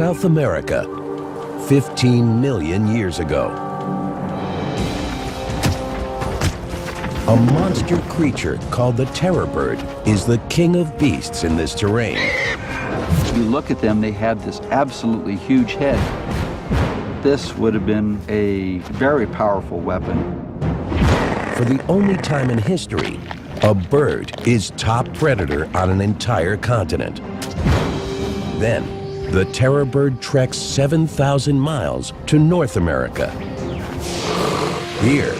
South America, 15 million years ago. A monster creature called the terror bird is the king of beasts in this terrain. You look at them, they have this absolutely huge head. This would have been a very powerful weapon. For the only time in history, a bird is top predator on an entire continent. Then, the terror bird treks 7,000 miles to North America. Here,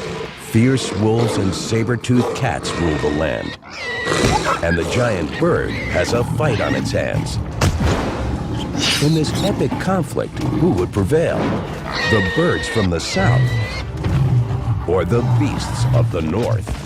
fierce wolves and saber-toothed cats rule the land. And the giant bird has a fight on its hands. In this epic conflict, who would prevail? The birds from the south or the beasts of the north?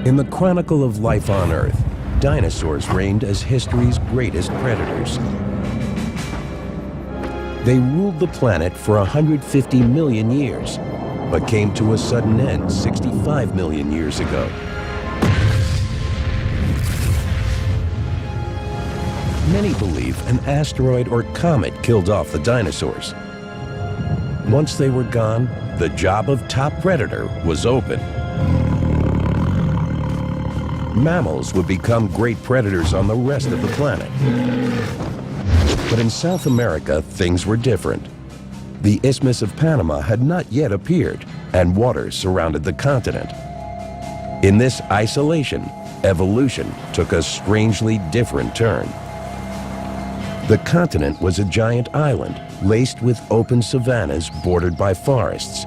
In the chronicle of life on Earth, dinosaurs reigned as history's greatest predators. They ruled the planet for 150 million years, but came to a sudden end 65 million years ago. Many believe an asteroid or comet killed off the dinosaurs. Once they were gone, the job of top predator was open. Mammals would become great predators on the rest of the planet. But in South America, things were different. The Isthmus of Panama had not yet appeared, and waters surrounded the continent. In this isolation, evolution took a strangely different turn. The continent was a giant island, laced with open savannas bordered by forests.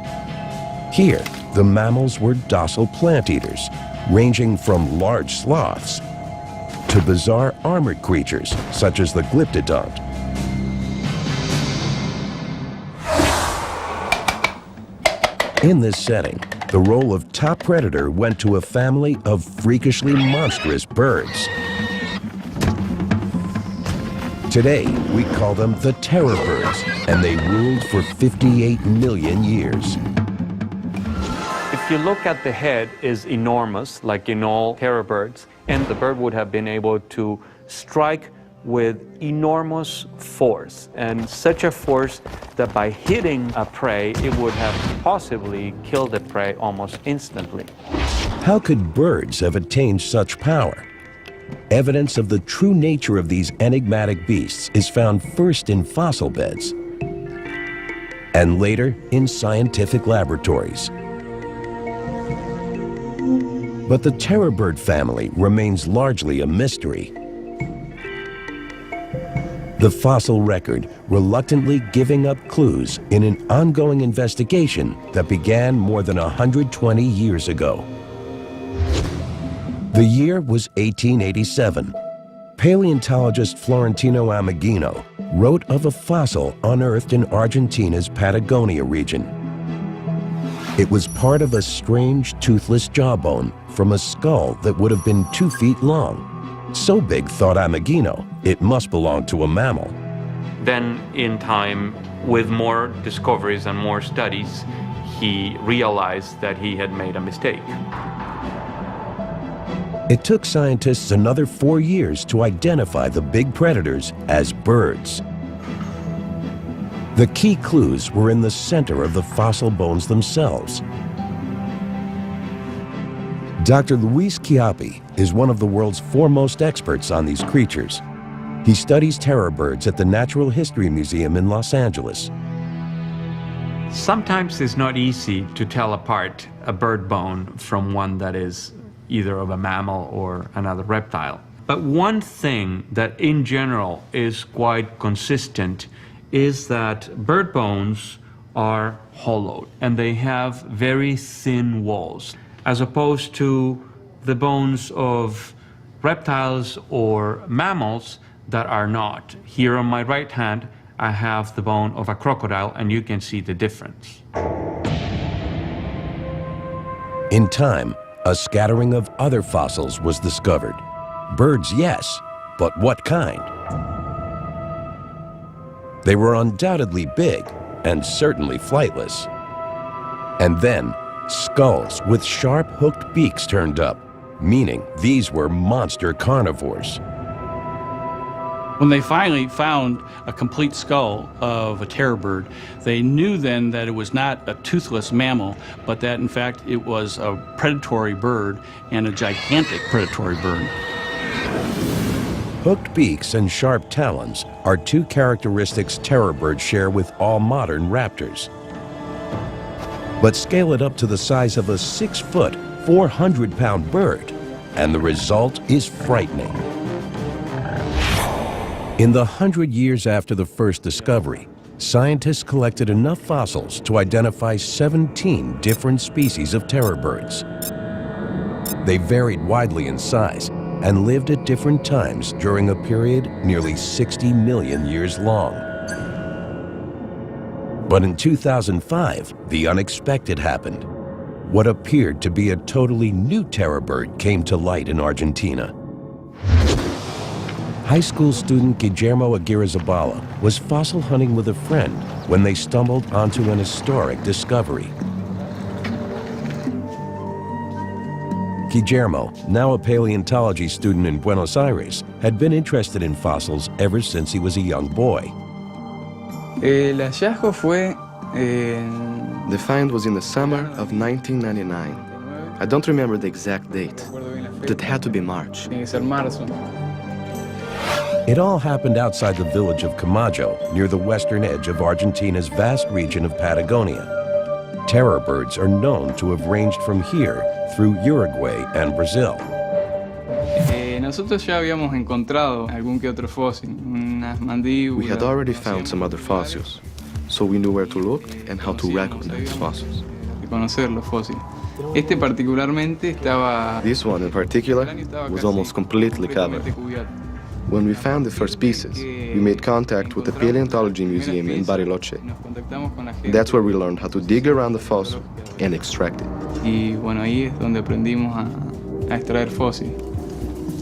Here, the mammals were docile plant eaters, ranging from large sloths to bizarre armored creatures such as the glyptodont. In this setting, the role of top predator went to a family of freakishly monstrous birds. Today, we call them the terror birds, and they ruled for 58 million years. If you look at the head, is enormous, like in all terror birds, and the bird would have been able to strike with enormous force, and such a force that by hitting a prey, it would have possibly killed the prey almost instantly. How could birds have attained such power? Evidence of the true nature of these enigmatic beasts is found first in fossil beds, and later in scientific laboratories. But the terror bird family remains largely a mystery. The fossil record reluctantly giving up clues in an ongoing investigation that began more than 120 years ago. The year was 1887. Paleontologist Florentino Ameghino wrote of a fossil unearthed in Argentina's Patagonia region. It was part of a strange toothless jawbone from a skull that would have been 2 feet long. So big, thought Ameghino, it must belong to a mammal. Then, in time, with more discoveries and more studies, he realized that he had made a mistake. It took scientists another 4 years to identify the big predators as birds. The key clues were in the center of the fossil bones themselves. Dr. Luis Chiappi is one of the world's foremost experts on these creatures. He studies terror birds at the Natural History Museum in Los Angeles. Sometimes it's not easy to tell apart a bird bone from one that is either of a mammal or another reptile. But one thing that in general is quite consistent is that bird bones are hollowed and they have very thin walls, as opposed to the bones of reptiles or mammals that are not. Here on my right hand, I have the bone of a crocodile, and you can see the difference. In time, a scattering of other fossils was discovered. Birds, yes, But what kind? They were undoubtedly big and certainly flightless. And then, skulls with sharp hooked beaks turned up, meaning these were monster carnivores. When they finally found a complete skull of a terror bird, they knew then that it was not a toothless mammal, but that in fact it was a predatory bird, and a gigantic predatory bird. Hooked beaks and sharp talons are two characteristics terror birds share with all modern raptors. But scale it up to the size of a 6-foot, 400-pound bird, and the result is frightening. In the 100 years after the first discovery, scientists collected enough fossils to identify 17 different species of terror birds. They varied widely in size and lived at different times during a period nearly 60 million years long. But in 2005, the unexpected happened. What appeared to be a totally new terror bird came to light in Argentina. High school student Guillermo Aguirre-Zabala was fossil hunting with a friend when they stumbled onto an historic discovery. Guillermo, now a paleontology student in Buenos Aires, had been interested in fossils ever since he was a young boy. El hallazgo fue The find was in the summer of 1999. I don't remember the exact date, but it had to be March. tiene que ser marzo. It all happened outside the village of Camacho, near the western edge of Argentina's vast region of Patagonia. Terror birds are known to have ranged from here through Uruguay and Brazil. Nosotros ya habíamos encontrado algún que otro fósil, unas mandíbulas. We had already found some other fossils, so we knew where to look and how to recognize fossils. De conocer los fósiles. Este particularmente estaba. This one in particular was almost completely covered. Cubierto. When we found the first pieces, we made contact with the Paleontology Museum in Bariloche. Nos contactamos con la gente. That's where we learned how to dig around the fossil and extract it. Y bueno, ahí es donde aprendimos a extraer fósiles.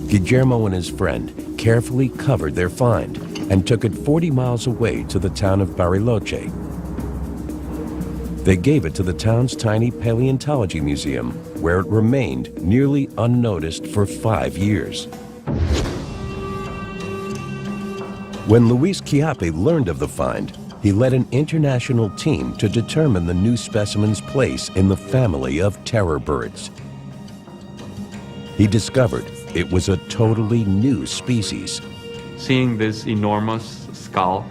Guillermo and his friend carefully covered their find and took it 40 miles away to the town of Bariloche. They gave it to the town's tiny paleontology museum, where it remained nearly unnoticed for 5 years. When Luis Chiappe learned of the find, he led an international team to determine the new specimen's place in the family of terror birds. He discovered it was a totally new species. Seeing this enormous skull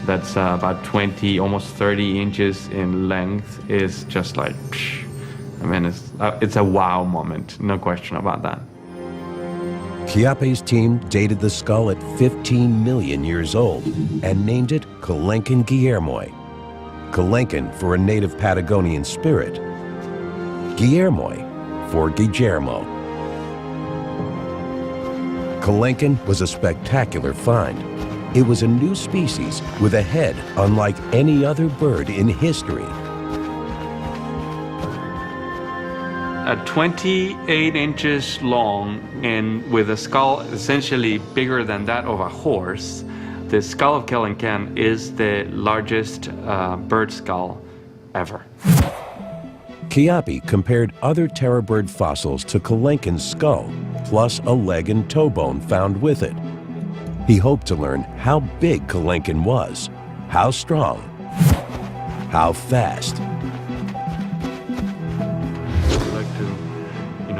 that's about 20, almost 30 inches in length is just like, psh. I mean, it's a wow moment, no question about that. Chiappe's team dated the skull at 15 million years old and named it Kelenken Guillermoy. Kelenken for a native Patagonian spirit, Guillermoy for Guillermo. Kelenken was a spectacular find. It was a new species with a head unlike any other bird in history. At 28 inches long and with a skull essentially bigger than that of a horse, the skull of Kelenken is the largest bird skull ever. Chiappe compared other terror bird fossils to Kelenken's skull, plus a leg and toe bone found with it. He hoped to learn how big Kelenken was, how strong, how fast.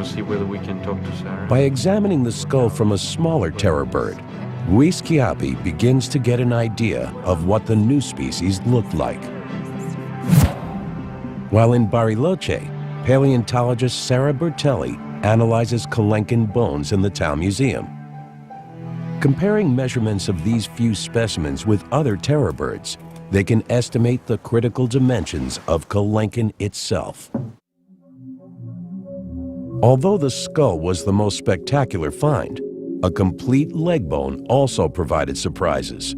See whether we can talk to Sarah. By examining the skull from a smaller terror bird, Luis Chiappe begins to get an idea of what the new species looked like. While in Bariloche, paleontologist Sarah Bertelli analyzes Kelenken bones in the town museum. Comparing measurements of these few specimens with other terror birds, they can estimate the critical dimensions of Kelenken itself. Although the skull was the most spectacular find, a complete leg bone also provided surprises.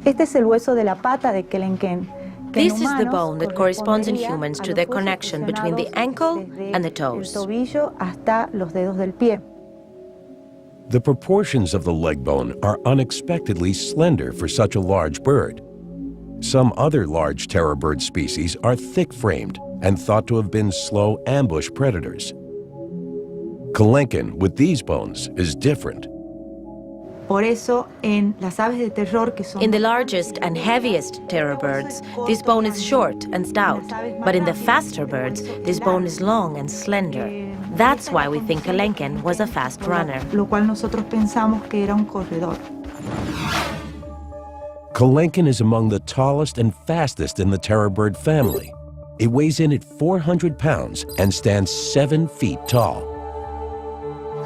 Este es el hueso de la pata de Kelenken. This is the bone that corresponds in humans to the connection between the ankle and the toes. Del tobillo hasta los dedos del pie. The proportions of the leg bone are unexpectedly slender for such a large bird. Some other large terror bird species are thick-framed and thought to have been slow ambush predators. Kelenken, with these bones, is different. Por eso, en las aves de terror, que son In the largest and heaviest terror birds, this bone is short and stout, but in the faster birds, this bone is long and slender. That's why we think Kelenken was a fast runner. lo cual nosotros pensamos que era un corredor. Kelenken is among the tallest and fastest in the terror bird family. It weighs in at 400 pounds and stands 7 feet tall.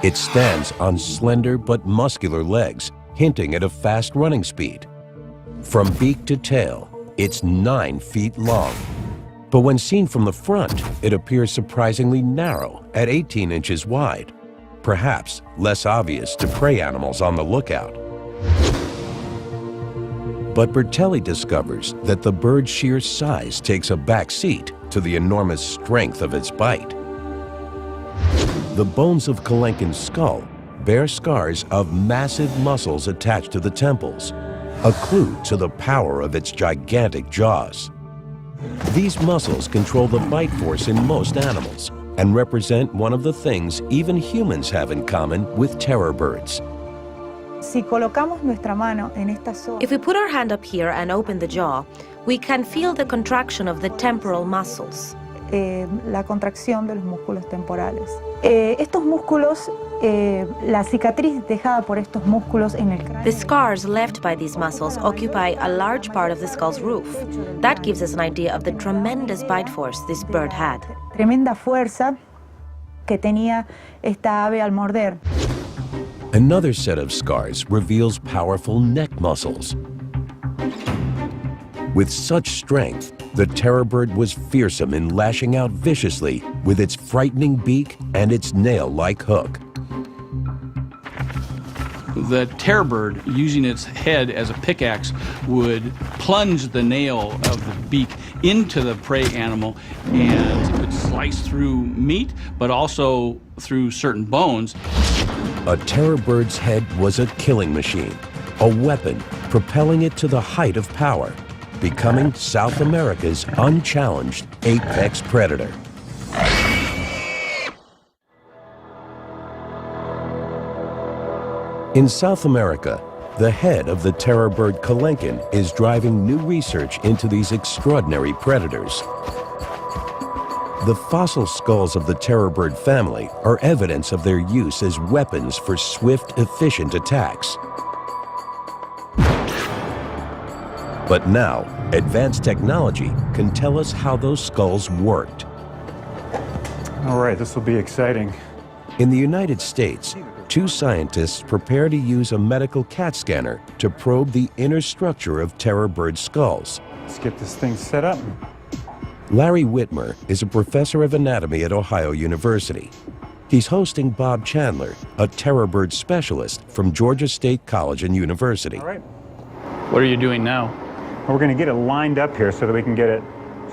It stands on slender but muscular legs, hinting at a fast running speed. From beak to tail, it's 9 feet long. But when seen from the front, it appears surprisingly narrow at 18 inches wide, perhaps less obvious to prey animals on the lookout. But Bertelli discovers that the bird's sheer size takes a back seat to the enormous strength of its bite. The bones of Kelenken's skull bear scars of massive muscles attached to the temples, a clue to the power of its gigantic jaws. These muscles control the bite force in most animals and represent one of the things even humans have in common with terror birds. Si colocamos nuestra mano en esta zona, If we put our hand up here and open the jaw, we can feel the contraction of the temporal muscles. la contracción de los músculos temporales. Estos músculos, la cicatriz dejada por estos músculos en el cráneo. The scars left by these muscles occupy a large part of the skull's roof. That gives us an idea of the tremendous bite force this bird had. Tremenda fuerza que tenía esta ave al morder. Another set of scars reveals powerful neck muscles. With such strength, the terror bird was fearsome in lashing out viciously with its frightening beak and its nail-like hook. The terror bird, using its head as a pickaxe, would plunge the nail of the beak into the prey animal, and it could slice through meat, but also through certain bones. A terror bird's head was a killing machine, a weapon propelling it to the height of power, becoming South America's unchallenged apex predator. In South America, the head of the terror bird Kelenken is driving new research into these extraordinary predators. The fossil skulls of the terror bird family are evidence of their use as weapons for swift, efficient attacks. But now, advanced technology can tell us how those skulls worked. All right, this will be exciting. In the United States, 2 scientists prepare to use a medical CAT scanner to probe the inner structure of terror bird skulls. Let's get this thing set up. Larry Whitmer is a professor of anatomy at Ohio University. He's hosting Bob Chandler, a terror bird specialist from Georgia State College and University. All right. What are you doing now? We're going to get it lined up here so that we can get it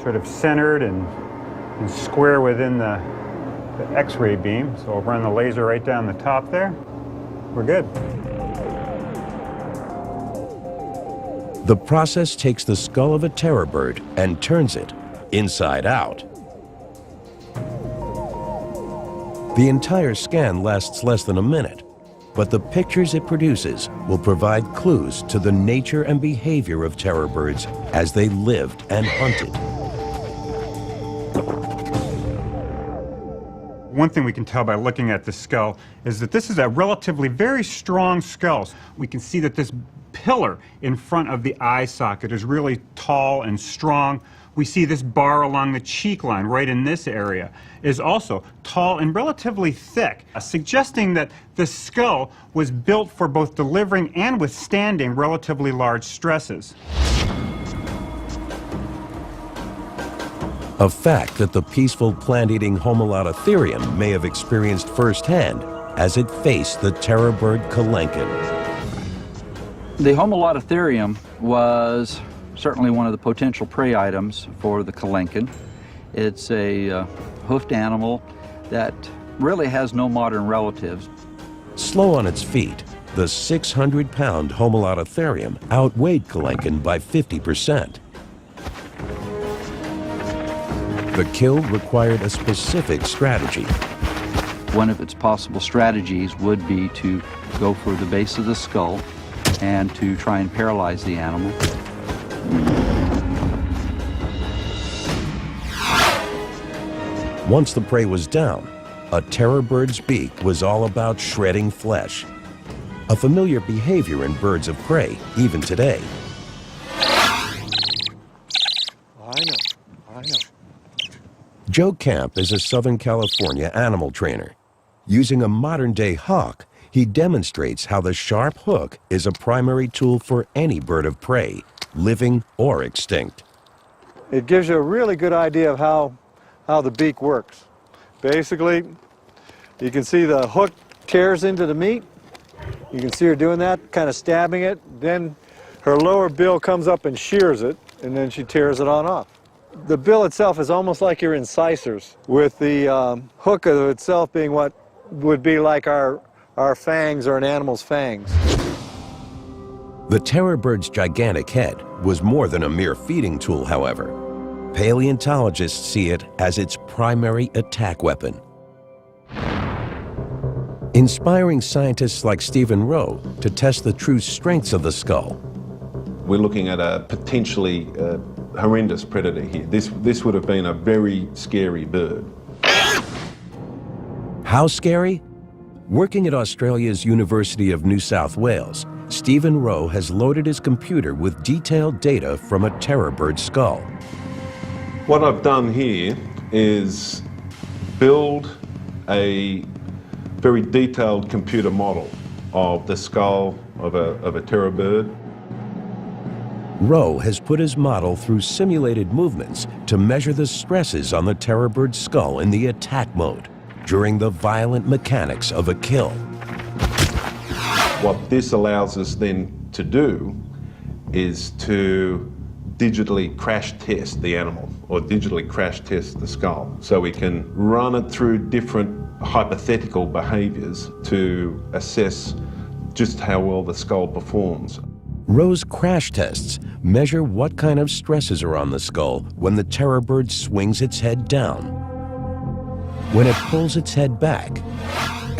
sort of centered and square within the X-ray beam. So we'll run the laser right down the top there. We're good. The process takes the skull of a terror bird and turns it inside out. The entire scan lasts less than a minute, but the pictures it produces will provide clues to the nature and behavior of terror birds as they lived and hunted. One thing we can tell by looking at the skull is that this is a relatively very strong skull. We can see that this pillar in front of the eye socket is really tall and strong. We see this bar along the cheek line right in this area is also tall and relatively thick, suggesting that the skull was built for both delivering and withstanding relatively large stresses. A fact that the peaceful plant-eating Homolototherium may have experienced firsthand as it faced the terror bird Kelenken. The Homolototherium was certainly one of the potential prey items for the Kelenken. It's a hoofed animal that really has no modern relatives. Slow on its feet, the 600-pound Homolototherium outweighed Kelenken by 50%. The kill required a specific strategy. One of its possible strategies would be to go for the base of the skull and to try and paralyze the animal. Once the prey was down, a terror bird's beak was all about shredding flesh, a familiar behavior in birds of prey even today. I know. Joe Camp is a Southern California animal trainer. Using a modern-day hawk, he demonstrates how the sharp hook is a primary tool for any bird of prey, living or extinct. It gives you a really good idea of how the beak works. Basically, you can see the hook tears into the meat. You can see her doing that, kind of stabbing it. Then her lower bill comes up and shears it, and then she tears it on off. The bill itself is almost like your incisors, with the hook of itself being what would be like our fangs or an animal's fangs. The terror bird's gigantic head was more than a mere feeding tool, however. Paleontologists see it as its primary attack weapon. Inspiring scientists like Stephen Rowe to test the true strengths of the skull. We're looking at a potentially horrendous predator here. This would have been a very scary bird. How scary? Working at Australia's University of New South Wales, Stephen Rowe has loaded his computer with detailed data from a terror bird skull. What I've done here is build a very detailed computer model of the skull of a terror bird. Rowe has put his model through simulated movements to measure the stresses on the terror bird's skull in the attack mode during the violent mechanics of a kill. What this allows us then to do is to digitally crash test the animal, or digitally crash test the skull. So we can run it through different hypothetical behaviors to assess just how well the skull performs. Rowe's crash tests measure what kind of stresses are on the skull when the terror bird swings its head down, when it pulls its head back,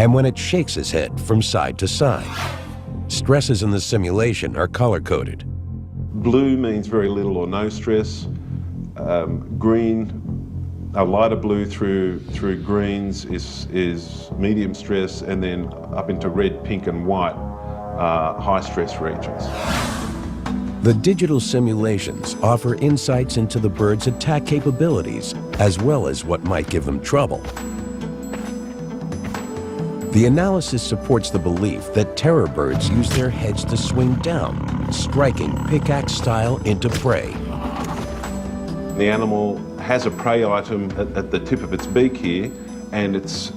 and when it shakes its head from side to side. Stresses in the simulation are color-coded. Blue means very little or no stress. Green, a lighter blue through greens is medium stress, and then up into red, pink and white, high stress regions. The digital simulations offer insights into the bird's attack capabilities, as well as what might give them trouble. The analysis supports the belief that terror birds use their heads to swing down, striking pickaxe style into prey. The animal has a prey item at the tip of its beak here, and it's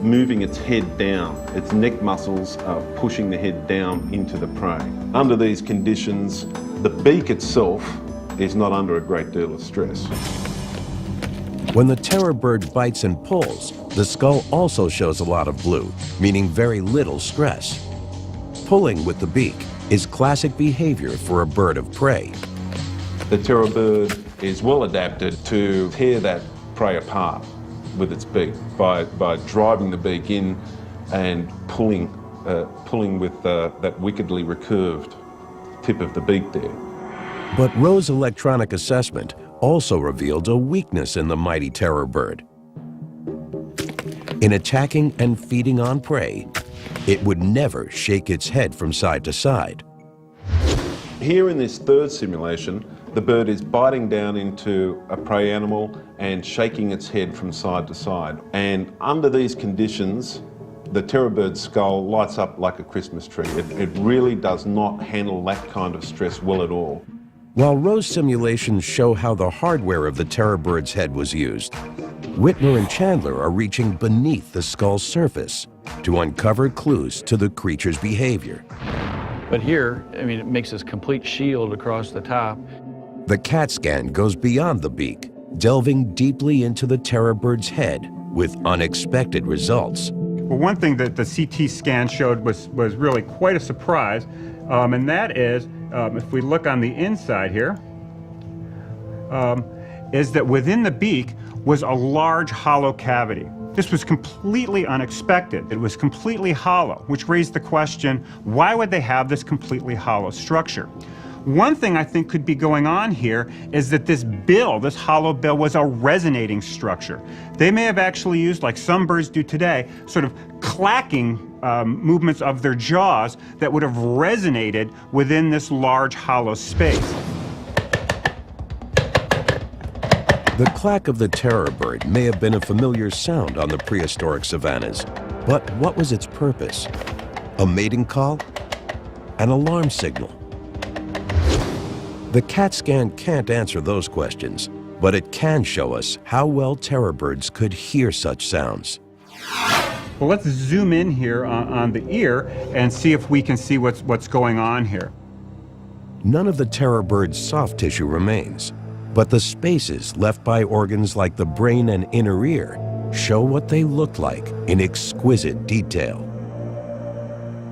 moving its head down. Its neck muscles are pushing the head down into the prey. Under these conditions, the beak itself is not under a great deal of stress. When the terror bird bites and pulls, the skull also shows a lot of blue, meaning very little stress. Pulling with the beak is classic behavior for a bird of prey. The terror bird is well adapted to tear that prey apart with its beak by driving the beak in and pulling with that wickedly recurved tip of the beak there. But Rowe's electronic assessment also revealed a weakness in the mighty terror bird. In attacking and feeding on prey, it would never shake its head from side to side. Here in this third simulation, the bird is biting down into a prey animal and shaking its head from side to side. And under these conditions, the terror bird's skull lights up like a Christmas tree. It really does not handle that kind of stress well at all. While Rowe's simulations show how the hardware of the terror bird's head was used, Whitmer and Chandler are reaching beneath the skull's surface to uncover clues to the creature's behavior. But here, I mean, it makes this complete shield across the top. The CAT scan goes beyond the beak, delving deeply into the terror bird's head with unexpected results. Well, one thing that the CT scan showed was really quite a surprise, and that is, if we look on the inside here, is that within the beak was a large hollow cavity. This was completely unexpected. It was completely hollow, which raised the question, why would they have this completely hollow structure? One thing I think could be going on here is that this bill, this hollow bill, was a resonating structure. They may have actually used, like some birds do today, sort of clacking movements of their jaws that would have resonated within this large hollow space. The clack of the terror bird may have been a familiar sound on the prehistoric savannas, but what was its purpose? A mating call? An alarm signal? The CAT scan can't answer those questions, but it can show us how well terror birds could hear such sounds. Well, let's zoom in here on the ear and see if we can see what's going on here. None of the terror bird's soft tissue remains, but the spaces left by organs like the brain and inner ear show what they look like in exquisite detail.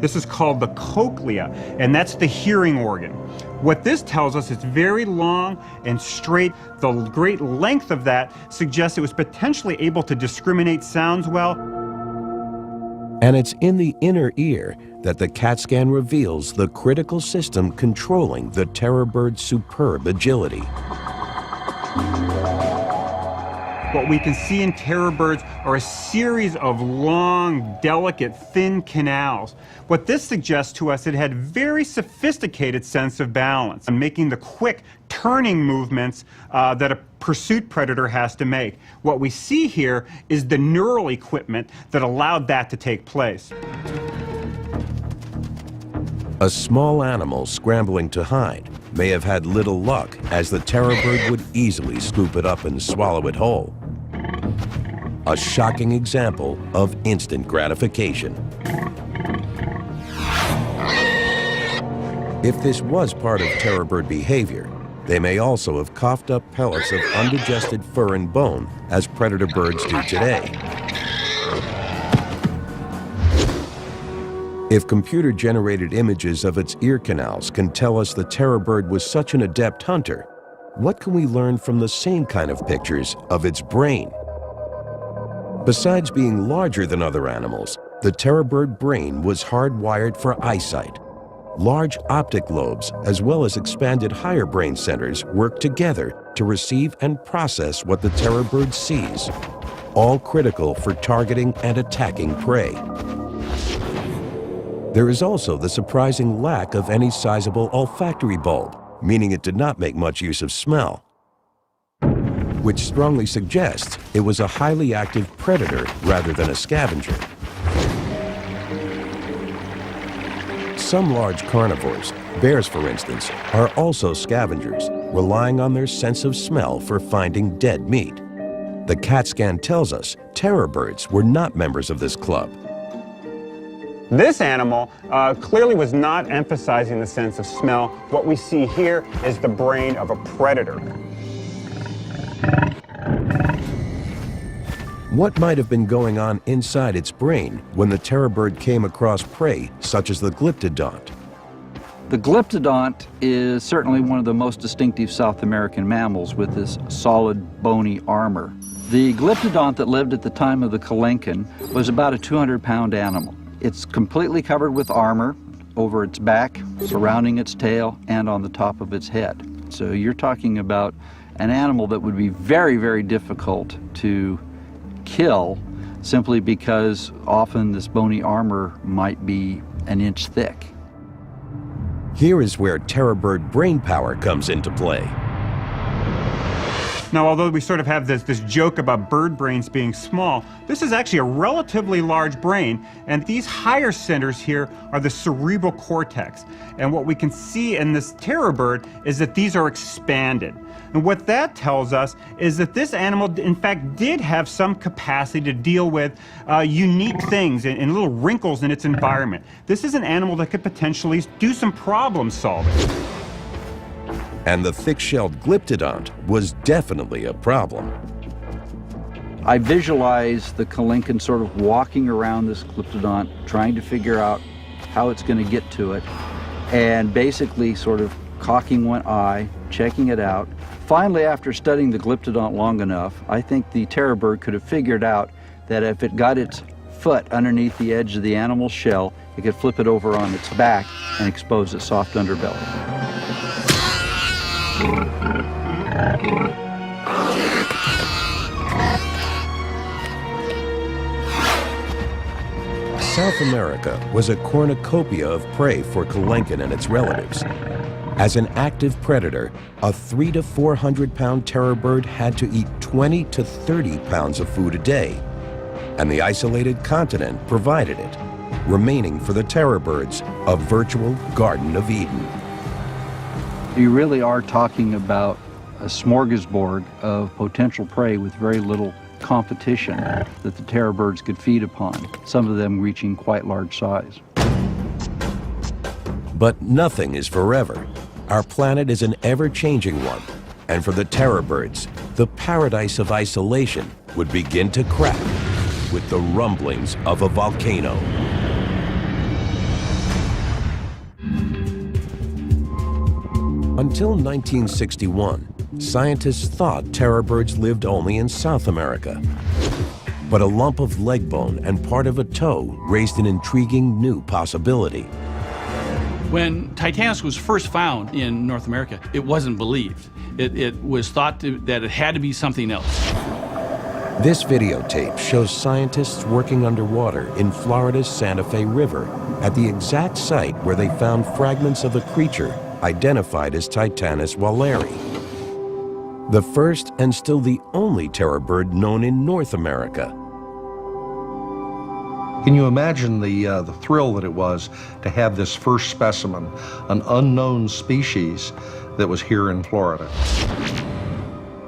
This is called the cochlea, and that's the hearing organ. What this tells us, it's very long and straight. The great length of that suggests it was potentially able to discriminate sounds well. And it's in the inner ear that the CAT scan reveals the critical system controlling the terror bird's superb agility. What we can see in terror birds are a series of long, delicate, thin canals. What this suggests to us, it had very sophisticated sense of balance and making the quick turning movements that a pursuit predator has to make. What we see here is the neural equipment that allowed that to take place. A small animal scrambling to hide may have had little luck, as the terror bird would easily scoop it up and swallow it whole. A shocking example of instant gratification. If this was part of terror bird behavior, they may also have coughed up pellets of undigested fur and bone, as predator birds do today. If computer-generated images of its ear canals can tell us the terror bird was such an adept hunter, what can we learn from the same kind of pictures of its brain? Besides being larger than other animals, the terror bird brain was hardwired for eyesight. Large optic lobes, as well as expanded higher brain centers, work together to receive and process what the terror bird sees, all critical for targeting and attacking prey. There is also the surprising lack of any sizable olfactory bulb, meaning it did not make much use of smell, which strongly suggests it was a highly active predator rather than a scavenger. Some large carnivores, bears for instance, are also scavengers, relying on their sense of smell for finding dead meat. The CAT scan tells us terror birds were not members of this club. This animal clearly was not emphasizing the sense of smell. What we see here is the brain of a predator. What might have been going on inside its brain when the terror bird came across prey such as the glyptodont? The glyptodont is certainly one of the most distinctive South American mammals with this solid bony armor. The glyptodont that lived at the time of the Kalenkin was about a 200-pound animal. It's completely covered with armor over its back, surrounding its tail, and on the top of its head. So you're talking about an animal that would be very, very difficult to kill simply because often this bony armor might be an inch thick. Here is where terror bird brain power comes into play. Now, although we sort of have this joke about bird brains being small, this is actually a relatively large brain, and these higher centers here are the cerebral cortex. And what we can see in this terror bird is that these are expanded. And what that tells us is that this animal, in fact, did have some capacity to deal with unique things and little wrinkles in its environment. This is an animal that could potentially do some problem solving. And the thick-shelled glyptodont was definitely a problem. I visualize the Kalinkin sort of walking around this glyptodont, trying to figure out how it's going to get to it, and basically sort of cocking one eye, checking it out. Finally, after studying the glyptodont long enough, I think the terror bird could have figured out that if it got its foot underneath the edge of the animal's shell, it could flip it over on its back and expose its soft underbelly. South America was a cornucopia of prey for Kalinkin and its relatives. As an active predator, a 300 to 400 pound terror bird had to eat 20 to 30 pounds of food a day, and the isolated continent provided it, remaining for the terror birds a virtual Garden of Eden. You really are talking about a smorgasbord of potential prey with very little competition that the terror birds could feed upon, some of them reaching quite large size. But nothing is forever. Our planet is an ever-changing one, and for the terror birds, the paradise of isolation would begin to crack with the rumblings of a volcano. Until 1961, scientists thought terror birds lived only in South America. But a lump of leg bone and part of a toe raised an intriguing new possibility. When Titanis was first found in North America, it wasn't believed. It was thought that it had to be something else. This videotape shows scientists working underwater in Florida's Santa Fe River at the exact site where they found fragments of a creature identified as Titanis walleri, the first and still the only terror bird known in North America. Can you imagine the thrill that it was to have this first specimen, an unknown species that was here in Florida?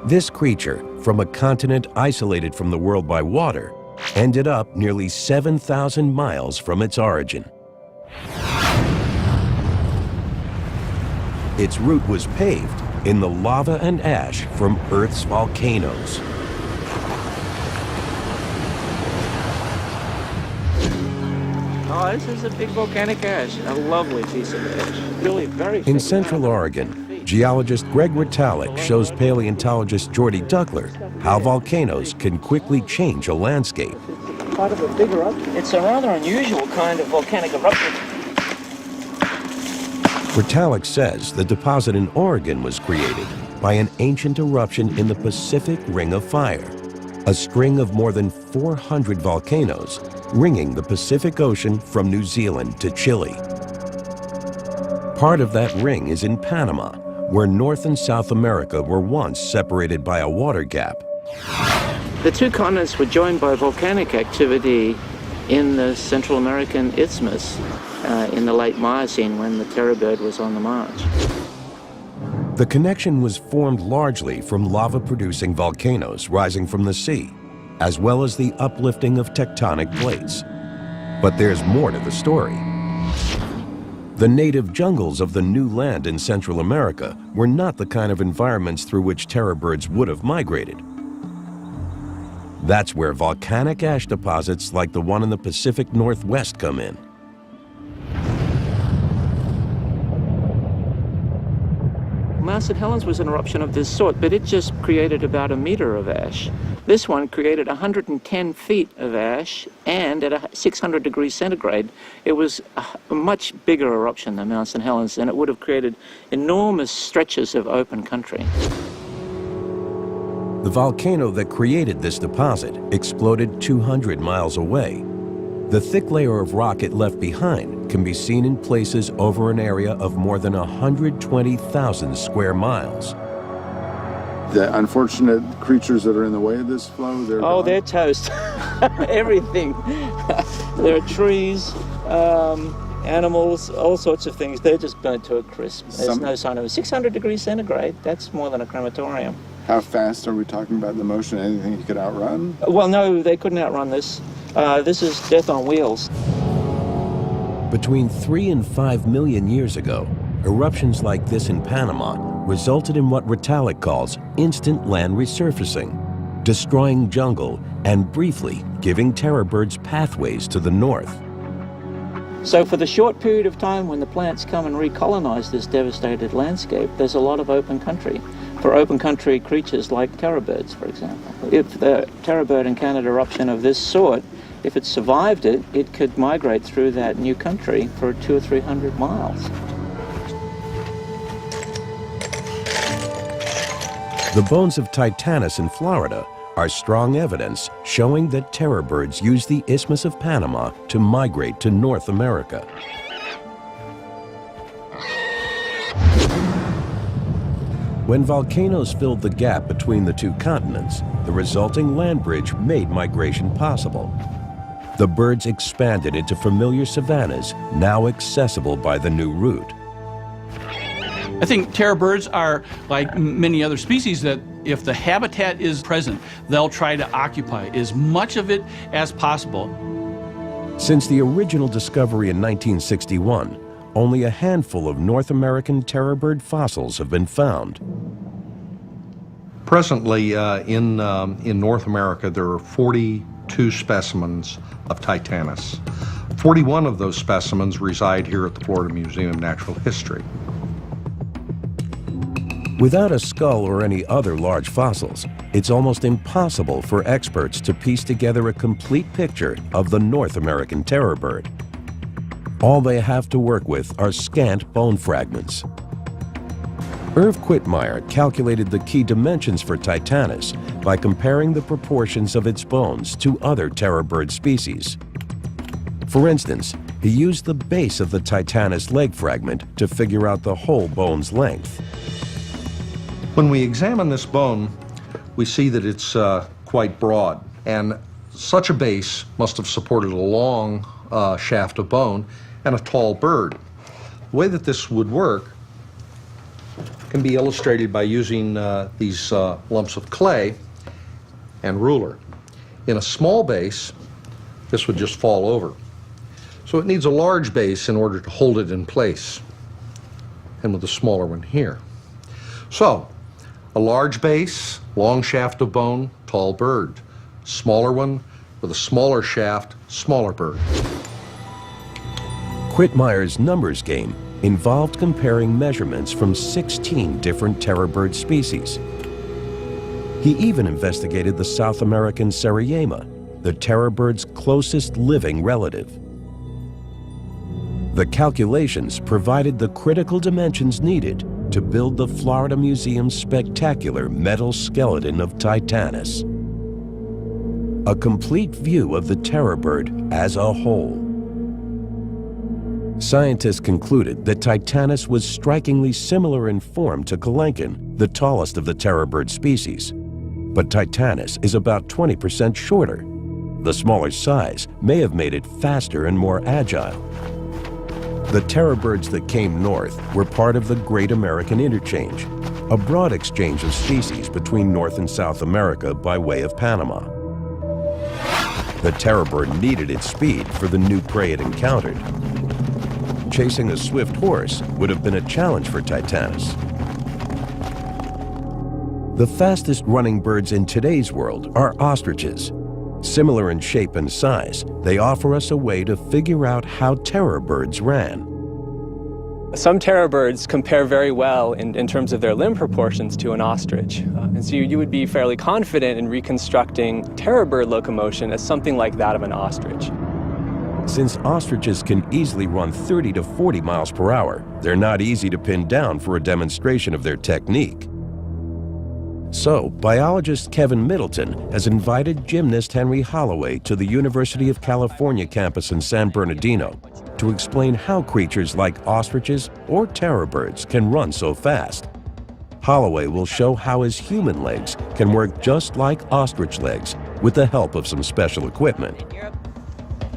This creature, from a continent isolated from the world by water, ended up nearly 7,000 miles from its origin. Its route was paved in the lava and ash from Earth's volcanoes. Oh, this is a big volcanic ash, a lovely piece of ash. Really very In Central Oregon, geologist Greg Ritalik shows paleontologist Jordy Duckler how volcanoes can quickly change a landscape. Part of a big eruption. It's a rather unusual kind of volcanic eruption. Ritalik says the deposit in Oregon was created by an ancient eruption in the Pacific Ring of Fire, a string of more than 400 volcanoes ringing the Pacific Ocean from New Zealand to Chile. Part of that ring is in Panama, where North and South America were once separated by a water gap. The two continents were joined by volcanic activity in the Central American Isthmus in the late Miocene when the terror bird was on the march. The connection was formed largely from lava-producing volcanoes rising from the sea, as well as the uplifting of tectonic plates. But there's more to the story. The native jungles of the new land in Central America were not the kind of environments through which terror birds would have migrated. That's where volcanic ash deposits like the one in the Pacific Northwest come in. Mount St. Helens was an eruption of this sort, but it just created about 1 meter of ash. This one created 110 feet of ash, and at 600 degrees centigrade, it was a much bigger eruption than Mount St. Helens, and it would have created enormous stretches of open country. The volcano that created this deposit exploded 200 miles away. The thick layer of rock it left behind can be seen in places over an area of more than 120,000 square miles. The unfortunate creatures that are in the way of this flow, they're gone. They're toast. Everything. There are trees, animals, all sorts of things. They're just burnt to a crisp. There's no sign of it. 600 degrees centigrade, that's more than a crematorium. How fast are we talking about the motion? Anything you could outrun? Well, no, they couldn't outrun this. This is death on wheels. Between 3 and 5 million years ago, eruptions like this in Panama resulted in what Ritalik calls instant land resurfacing. destroying jungle and briefly giving terror birds pathways to the north. So for the short period of time when the plants come and recolonize this devastated landscape, there's a lot of open country for open country creatures like terror birds, for example. If the terror bird encountered eruption of this sort, if it survived it, it could migrate through that new country for 200 or 300 miles. The bones of Titanus in Florida are strong evidence showing that terror birds use the Isthmus of Panama to migrate to North America. When volcanoes filled the gap between the two continents, the resulting land bridge made migration possible. The birds expanded into familiar savannas, now accessible by the new route. I think terror birds are like many other species that if the habitat is present, they'll try to occupy as much of it as possible. Since the original discovery in 1961, only a handful of North American terror bird fossils have been found. Presently, in North America, there are 42 specimens of Titanus. 41 of those specimens reside here at the Florida Museum of Natural History. Without a skull or any other large fossils, it's almost impossible for experts to piece together a complete picture of the North American terror bird. All they have to work with are scant bone fragments. Irv Quittmeyer calculated the key dimensions for Titanus by comparing the proportions of its bones to other terror bird species. For instance, he used the base of the Titanus leg fragment to figure out the whole bone's length. When we examine this bone, we see that it's quite broad, and such a base must have supported a long shaft of bone and a tall bird. The way that this would work can be illustrated by using these lumps of clay and ruler. In a small base, this would just fall over. So it needs a large base in order to hold it in place, and with a smaller one here. So, a large base, long shaft of bone, tall bird. Smaller one with a smaller shaft, smaller bird. Quittmeyer's numbers game involved comparing measurements from 16 different terror bird species. He even investigated the South American Seriema, the terror bird's closest living relative. The calculations provided the critical dimensions needed to build the Florida Museum's spectacular metal skeleton of Titanus. A complete view of the terror bird as a whole. Scientists concluded that Titanus was strikingly similar in form to Kelenken, the tallest of the terror bird species. But Titanus is about 20% shorter. The smaller size may have made it faster and more agile. The terror birds that came north were part of the Great American Interchange, a broad exchange of species between North and South America by way of Panama. The terror bird needed its speed for the new prey it encountered. Chasing a swift horse would have been a challenge for Titanus. The fastest running birds in today's world are ostriches. Similar in shape and size, they offer us a way to figure out how terror birds ran. Some terror birds compare very well in terms of their limb proportions to an ostrich. And so you would be fairly confident in reconstructing terror bird locomotion as something like that of an ostrich. Since ostriches can easily run 30 to 40 miles per hour, they're not easy to pin down for a demonstration of their technique. So, biologist Kevin Middleton has invited gymnast Henry Holloway to the University of California campus in San Bernardino to explain how creatures like ostriches or terror birds can run so fast. Holloway will show how his human legs can work just like ostrich legs with the help of some special equipment.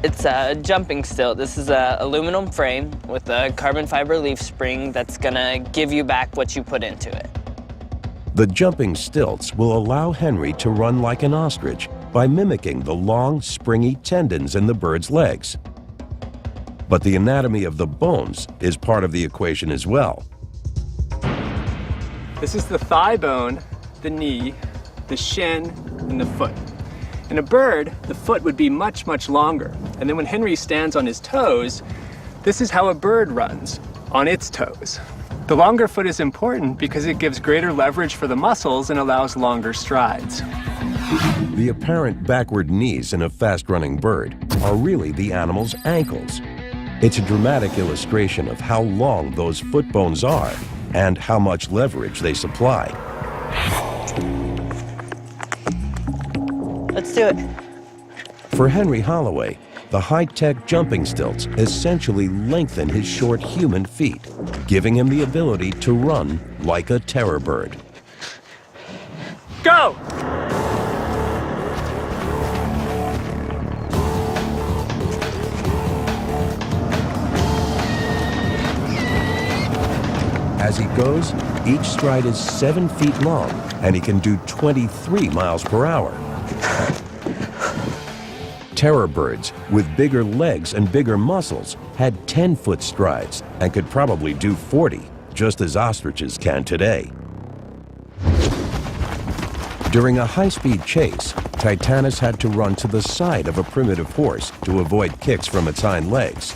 It's a jumping stilt. This is an aluminum frame with a carbon fiber leaf spring that's gonna give you back what you put into it. The jumping stilts will allow Henry to run like an ostrich by mimicking the long, springy tendons in the bird's legs. But the anatomy of the bones is part of the equation as well. This is the thigh bone, the knee, the shin, and the foot. In a bird, the foot would be much, much longer. And then when Henry stands on his toes, this is how a bird runs, on its toes. The longer foot is important because it gives greater leverage for the muscles and allows longer strides. The apparent backward knees in a fast-running bird are really the animal's ankles. It's a dramatic illustration of how long those foot bones are and how much leverage they supply. Let's do it. For Henry Holloway, the high-tech jumping stilts essentially lengthen his short human feet, giving him the ability to run like a terror bird. Go! As he goes, each stride is 7 feet long, and he can do 23 miles per hour. Terror birds with bigger legs and bigger muscles had 10-foot strides and could probably do 40, just as ostriches can today. During a high-speed chase, Titanus had to run to the side of a primitive horse to avoid kicks from its hind legs.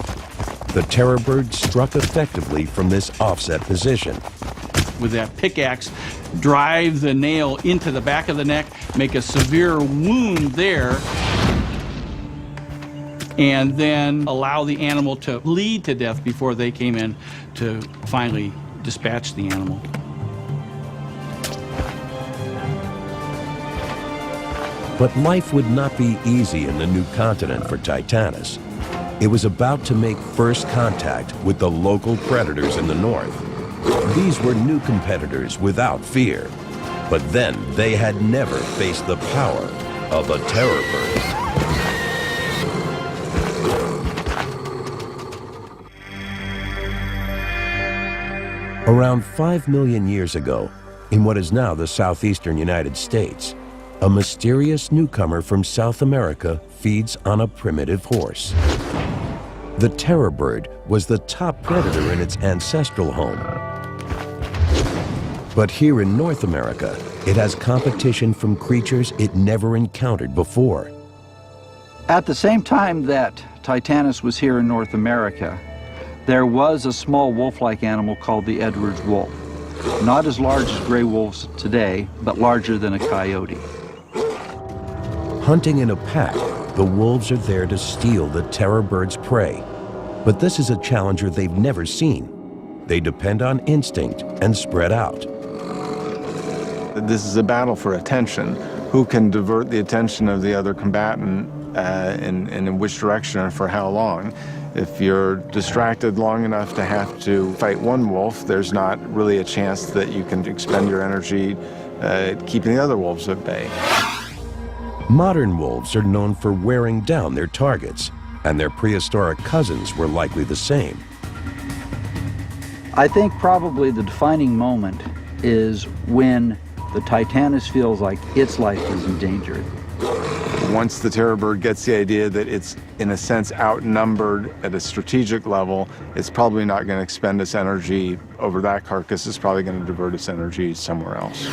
The terror bird struck effectively from this offset position. With that pickaxe, drive the nail into the back of the neck, make a severe wound there, and then allow the animal to bleed to death before they came in to finally dispatch the animal. But life would not be easy in the new continent for Titanus. It was about to make first contact with the local predators in the north. These were new competitors without fear, but then they had never faced the power of a terror bird. Around 5 million years ago, in what is now the southeastern United States, a mysterious newcomer from South America feeds on a primitive horse. The terror bird was the top predator in its ancestral home. But here in North America, it has competition from creatures it never encountered before. At the same time that Titanus was here in North America, there was a small wolf-like animal called the Edwards wolf. Not as large as gray wolves today, but larger than a coyote. Hunting in a pack, the wolves are there to steal the terror bird's prey. But this is a challenger they've never seen. They depend on instinct and spread out. This is a battle for attention. Who can divert the attention of the other combatant and in which direction and for how long? If you're distracted long enough to have to fight one wolf, there's not really a chance that you can expend your energy keeping the other wolves at bay. Modern wolves are known for wearing down their targets, and their prehistoric cousins were likely the same. I think probably the defining moment is when the Titanus feels like its life is endangered. Once the terror bird gets the idea that it's, in a sense, outnumbered at a strategic level, it's probably not going to expend its energy over that carcass. It's probably going to divert its energy somewhere else.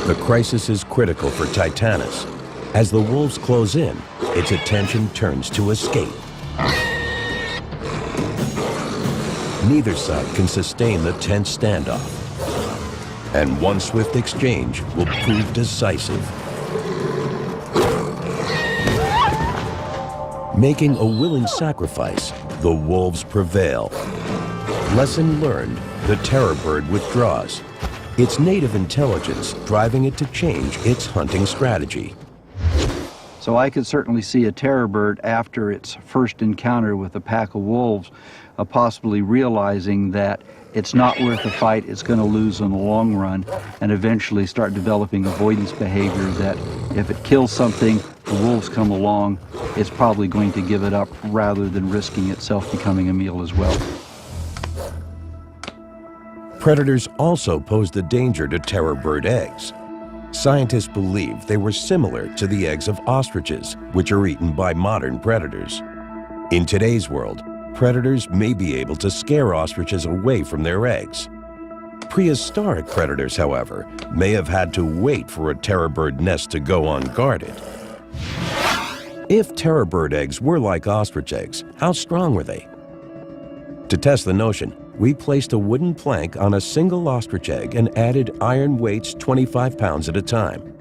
The crisis is critical for Titanus. As the wolves close in, its attention turns to escape. Neither side can sustain the tense standoff, and one swift exchange will prove decisive. Making a willing sacrifice, the wolves prevail. Lesson learned, the terror bird withdraws. Its native intelligence driving it to change its hunting strategy. So I could certainly see a terror bird after its first encounter with a pack of wolves possibly realizing that it's not worth the fight, it's going to lose in the long run, and eventually start developing avoidance behavior that if it kills something, the wolves come along, it's probably going to give it up rather than risking itself becoming a meal as well. Predators also posed a danger to terror bird eggs. Scientists believe they were similar to the eggs of ostriches, which are eaten by modern predators. In today's world, predators may be able to scare ostriches away from their eggs. Prehistoric predators, however, may have had to wait for a terror bird nest to go unguarded. If terror bird eggs were like ostrich eggs, how strong were they? To test the notion, we placed a wooden plank on a single ostrich egg and added iron weights 25 pounds at a time.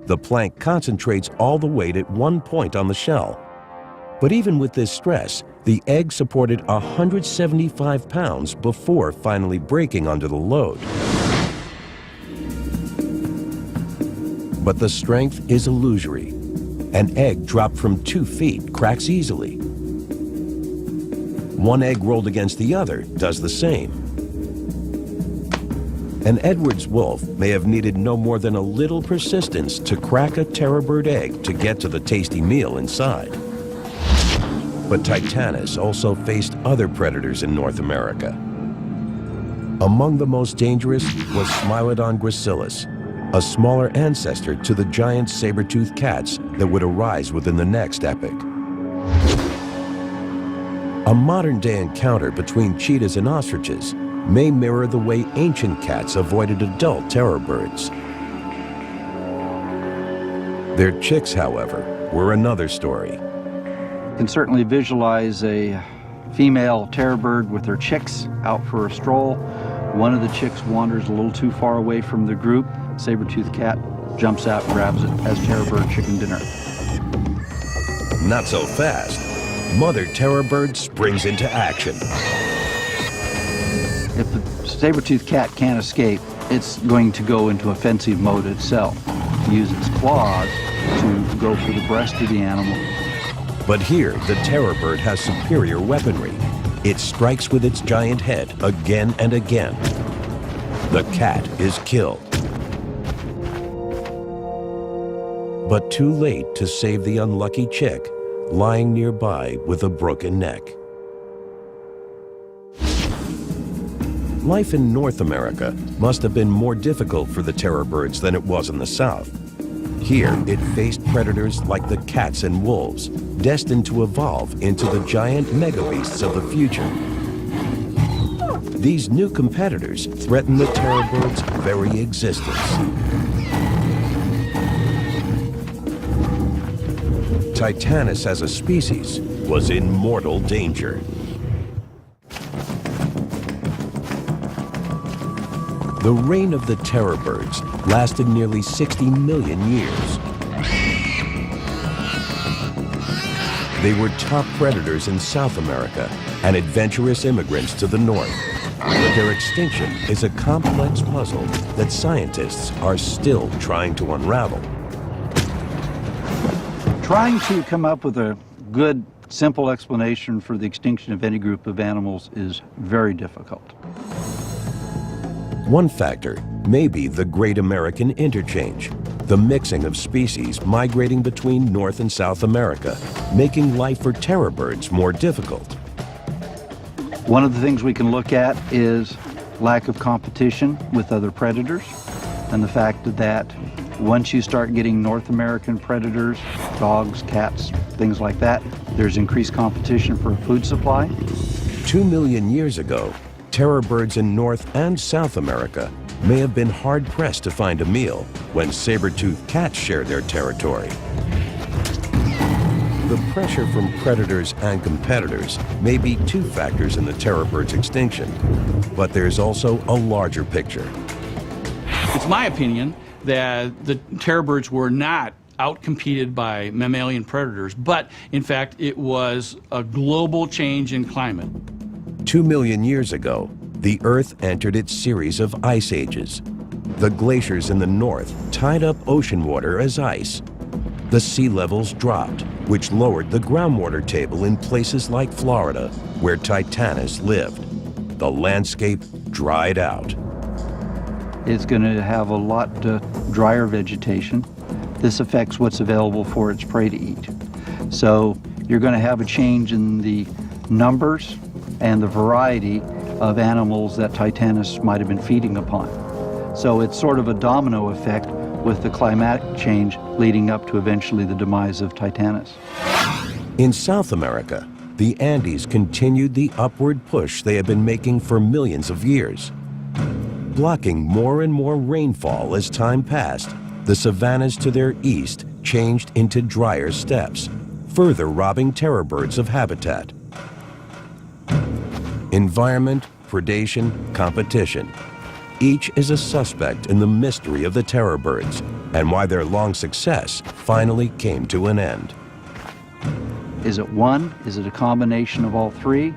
The plank concentrates all the weight at one point on the shell. But even with this stress, the egg supported 175 pounds before finally breaking under the load. But the strength is illusory. An egg dropped from 2 feet cracks easily. One egg rolled against the other does the same. An Edwards wolf may have needed no more than a little persistence to crack a terror bird egg to get to the tasty meal inside. But Titanus also faced other predators in North America. Among the most dangerous was Smilodon gracilis, a smaller ancestor to the giant saber-toothed cats that would arise within the next epoch. A modern-day encounter between cheetahs and ostriches may mirror the way ancient cats avoided adult terror birds. Their chicks, however, were another story. You can certainly visualize a female terror bird with her chicks out for a stroll. One of the chicks wanders a little too far away from the group. Saber-toothed cat jumps out and grabs it as terror bird chicken dinner. Not so fast. Mother terror bird springs into action. If the saber-toothed cat can't escape, it's going to go into offensive mode itself, use its claws to go for the breast of the animal. But here, the terror bird has superior weaponry. It strikes with its giant head again and again. The cat is killed. But too late to save the unlucky chick, lying nearby with a broken neck. Life in North America must have been more difficult for the terror birds than it was in the South. Here, it faced predators like the cats and wolves, destined to evolve into the giant megabeasts of the future. These new competitors threaten the terror bird's very existence. Titanus as a species was in mortal danger. The reign of the terror birds lasted nearly 60 million years. They were top predators in South America and adventurous immigrants to the north. But their extinction is a complex puzzle that scientists are still trying to unravel. Trying to come up with a good, simple explanation for the extinction of any group of animals is very difficult. One factor may be the Great American Interchange, the mixing of species migrating between North and South America, making life for terror birds more difficult. One of the things we can look at is lack of competition with other predators, and the fact that once you start getting North American predators, dogs, cats, things like that, there's increased competition for a food supply. 2 million years ago, terror birds in North and South America may have been hard-pressed to find a meal when saber-toothed cats shared their territory. The pressure from predators and competitors may be two factors in the terror bird's extinction, but there's also a larger picture. It's my opinion that the terror birds were not outcompeted by mammalian predators, but in fact it was a global change in climate. 2 million years ago, the Earth entered its series of ice ages. The glaciers in the north tied up ocean water as ice. The sea levels dropped, which lowered the groundwater table in places like Florida, where Titanus lived. The landscape dried out. It's going to have a lot drier vegetation. This affects what's available for its prey to eat. So you're going to have a change in the numbers and the variety of animals that Titanus might have been feeding upon. So it's sort of a domino effect with the climatic change leading up to eventually the demise of Titanus. In South America, the Andes continued the upward push they have been making for millions of years. Blocking more and more rainfall as time passed, the savannas to their east changed into drier steppes, further robbing terror birds of habitat. Environment, predation, competition. Each is a suspect in the mystery of the terror birds and why their long success finally came to an end. Is it one? Is it a combination of all three?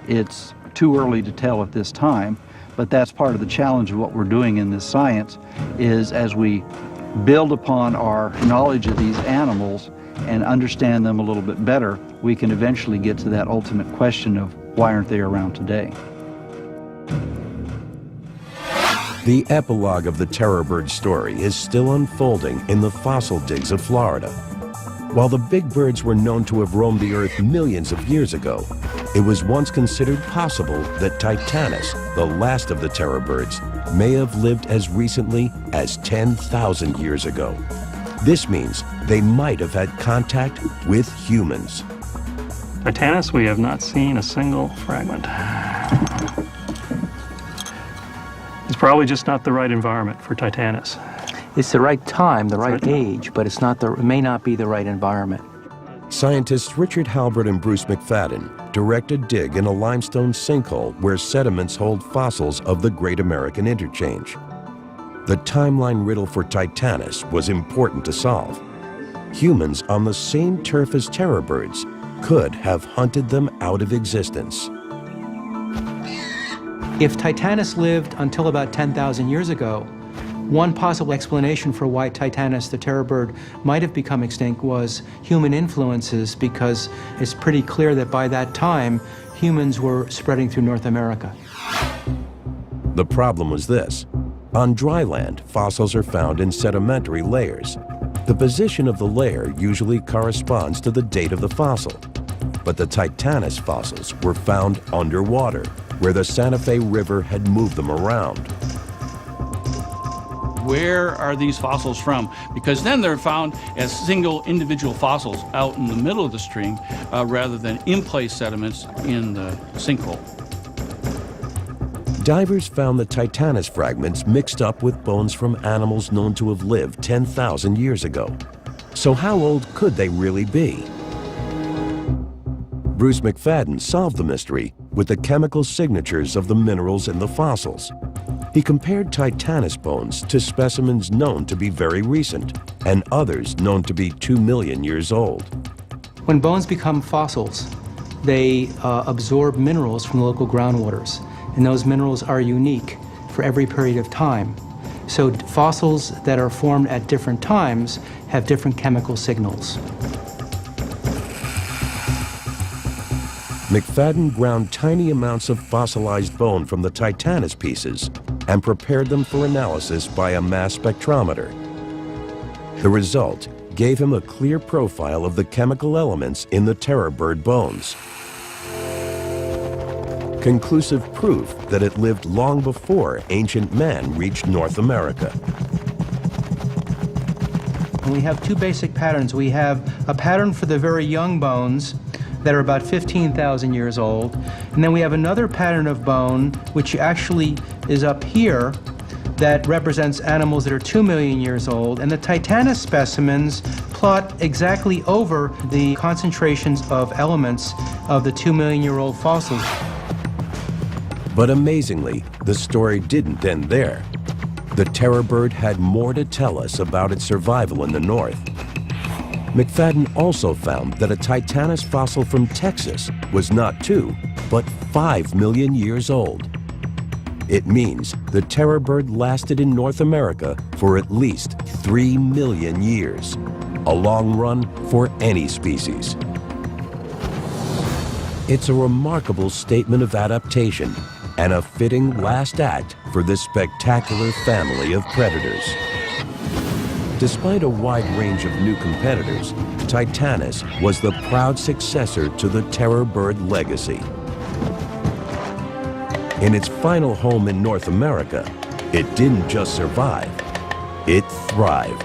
It's too early to tell at this time, but that's part of the challenge of what we're doing in this science, is as we build upon our knowledge of these animals and understand them a little bit better, we can eventually get to that ultimate question of why aren't they around today? The epilogue of the terror bird story is still unfolding in the fossil digs of Florida. While the big birds were known to have roamed the earth millions of years ago, it was once considered possible that Titanus, the last of the terror birds, may have lived as recently as 10,000 years ago. This means they might have had contact with humans. Titanus, we have not seen a single fragment. It's probably just not the right environment for Titanus. It's the right time, the right age, but it may not be the right environment. Scientists Richard Halbert and Bruce McFadden direct a dig in a limestone sinkhole where sediments hold fossils of the Great American Interchange. The timeline riddle for Titanus was important to solve. Humans on the same turf as terror birds could have hunted them out of existence. If Titanus lived until about 10,000 years ago, one possible explanation for why Titanus, the terror bird, might have become extinct was human influences, because it's pretty clear that by that time, humans were spreading through North America. The problem was this. On dry land, fossils are found in sedimentary layers. The position of the layer usually corresponds to the date of the fossil. But the Titanus fossils were found underwater, where the Santa Fe River had moved them around. Where are these fossils from? Because then they're found as single individual fossils out in the middle of the stream rather than in-place sediments in the sinkhole. Divers found the Titanus fragments mixed up with bones from animals known to have lived 10,000 years ago. So how old could they really be? Bruce McFadden solved the mystery with the chemical signatures of the minerals in the fossils. He compared Titanus bones to specimens known to be very recent and others known to be 2 million years old. When bones become fossils, they absorb minerals from the local groundwaters, and those minerals are unique for every period of time. So fossils that are formed at different times have different chemical signals. McFadden ground tiny amounts of fossilized bone from the Titanus pieces and prepared them for analysis by a mass spectrometer. The result gave him a clear profile of the chemical elements in the terror bird bones. Conclusive proof that it lived long before ancient man reached North America. And we have two basic patterns. We have a pattern for the very young bones that are about 15,000 years old. And then we have another pattern of bone, which actually is up here, that represents animals that are 2 million years old. And the Titanus specimens plot exactly over the concentrations of elements of the 2 million year old fossils. But amazingly, the story didn't end there. The terror bird had more to tell us about its survival in the north. McFadden also found that a Titanus fossil from Texas was not 2, but 5 million years old. It means the terror bird lasted in North America for at least 3 million years, a long run for any species. It's a remarkable statement of adaptation and a fitting last act for this spectacular family of predators. Despite a wide range of new competitors, Titanus was the proud successor to the terror bird legacy. In its final home in North America, it didn't just survive, it thrived.